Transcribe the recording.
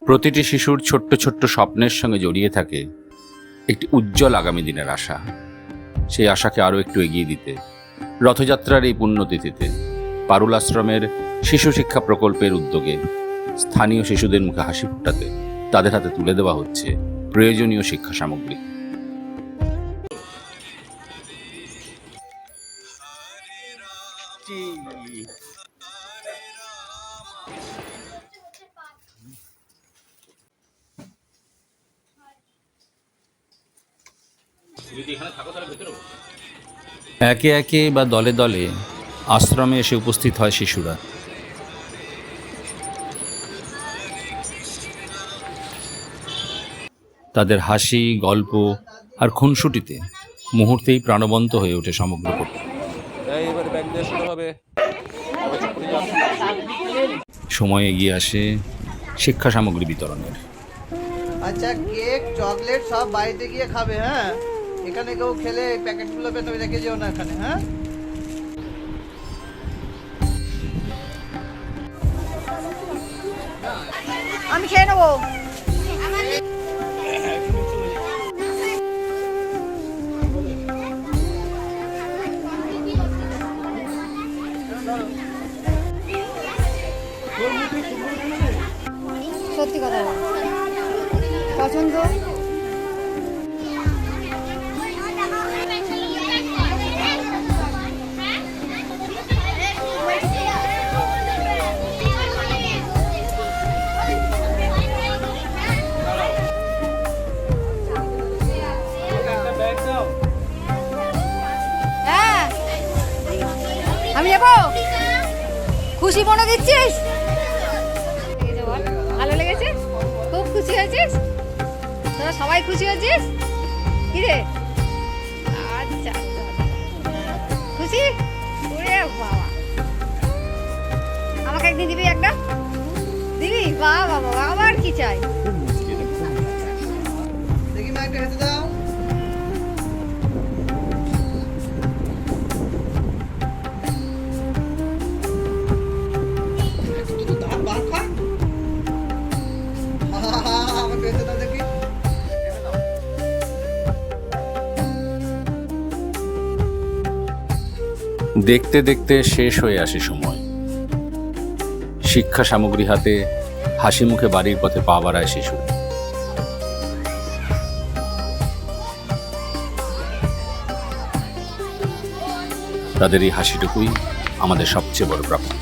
প্রতিটি শিশুর ছোট্ট ছোট্ট স্বপ্নের সঙ্গে জড়িয়ে থাকে একটি উজ্জ্বল আগামী দিনের আশা। সেই আশাকে আরও একটু এগিয়ে দিতে রথযাত্রার এই পুণ্যতিথিতে পারুল আশ্রমের শিশু শিক্ষা প্রকল্পের উদ্যোগে স্থানীয় শিশুদের মুখে হাসি ফোটাতে তাদের হাতে তুলে দেওয়া হচ্ছে প্রয়োজনীয় শিক্ষা সামগ্রী। একে একে বা দলে দলে আশ্রমে এসে উপস্থিত হয় শিশুরা। তাদের হাসি, গল্প আর খুনসুটিতে মুহূর্তেই প্রাণবন্ত হয়ে ওঠে সমগ্র পরিবেশ। সময় এগিয়ে আসে শিক্ষা সামগ্রী বিতরণের। আচ্ছা, কেক চকলেট সব বাড়িতে গিয়ে খাবে। হ্যাঁ, এখানে কেউ খেলে প্যাকেটগুলো ভেতরে রেখে যেও না এখানে। হ্যাঁ, আমি খেয়ে নেবো। সত্যি কথা পছন্দ। হ্যাঁ, আমি যাবো। খুশি মনে দিচ্ছিস? ভালো লেগেছে? খুব খুশি হয়েছিস? তোরা সবাই খুশি হয়েছিস? কি রে? আচ্ছা, খুশি? ওরে বাবা, আমাকে একদিন দিবি একটা? দিবি? বাবা বাবা, আবার কি চাই? দেখি মা, একটা খেতে দাও। দেখতে দেখতে শেষ হয়ে আসে সময়। শিক্ষা সামগ্রী হাতে হাসি মুখে বাড়ির পথে পা বাড়ায় শিশু। তাদের এই হাসিটুকুই আমাদের সবচেয়ে বড় প্রাপ্তি।